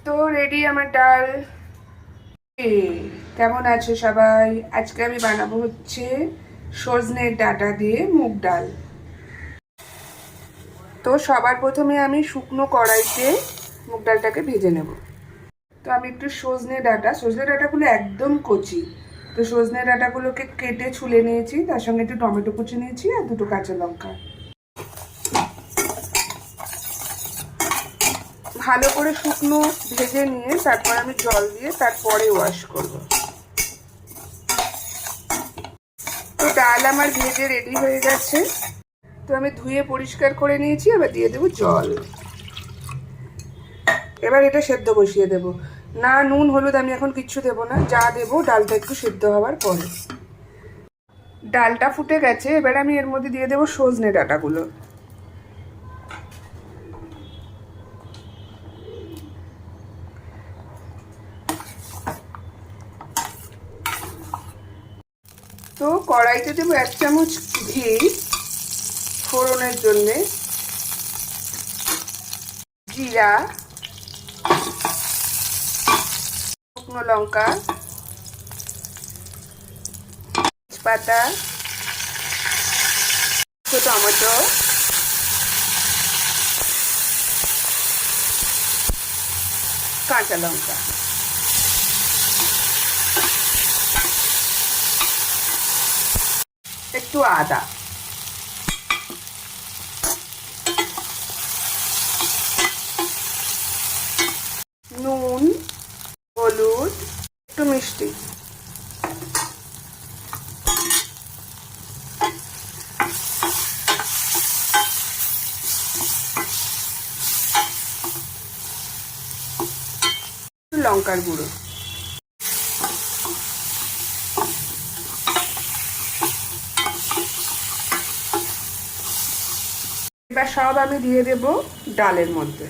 তো রেডি আমার ডাল। কেমন আছে সবাই? আজকে আমি বানাবো হচ্ছে সজনের ডাঁটা দিয়ে মুগ ডাল। তো সবার প্রথমে আমি শুকনো কড়াইতে মুগ ডালটাকে ভেজে নেব। তো আমি একটু সজনে ডাঁটাগুলো একদম কচি, তো সজনে ডাঁটাগুলোকে কেটে ছুলে নিয়েছি, তার সঙ্গে একটু টমেটো কুচি নিয়েছি আর দুটো কাঁচা লঙ্কা। ভালো করে শুকনো ভেজে নিয়ে তারপর আমি জল দিয়ে তারপরে ওয়াশ করব। তো ডাল আমার ভেজে রেডি হয়ে গেছে। তো আমি ধুয়ে পরিষ্কার করে নিয়েছি, এবার দিয়ে দেবো জল। এবার এটা সেদ্ধ বসিয়ে দেব। না নুন হলুদ আমি এখন কিচ্ছু দেবো না, যা দেবো ডালটা একটু সেদ্ধ হওয়ার পরে। ডালটা ফুটে গেছে, এবার আমি এর মধ্যে দিয়ে দেবো সজনে ডাঁটাগুলো। তো কড়াইতে দেবো 1 চামচ ঘি ফোড়নের জন্যে, জিরা, শুকনো লঙ্কা, তেজপাতা, টমেটো, কাঁচা লঙ্কা, একটু আদা, নুন, হলুদ, একটু মিষ্টি। লঙ্কার গুঁড়ো। এবার সব আমি দিয়ে দেব ডালের মধ্যে।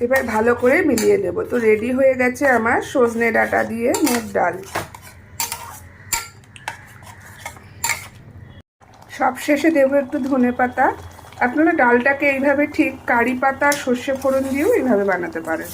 এবার ভালো করে মিলিয়ে দেব। তো রেডি হয়ে গেছে আমার সজনে ডাঁটা দিয়ে মুগ ডাল। সব শেষে দেবো একটু ধনেপাতা। আপনারা ডালটাকে এইভাবে ঠিক কারি পাতা সর্ষে ফোড়ন দিয়েও এইভাবে বানাতে পারেন।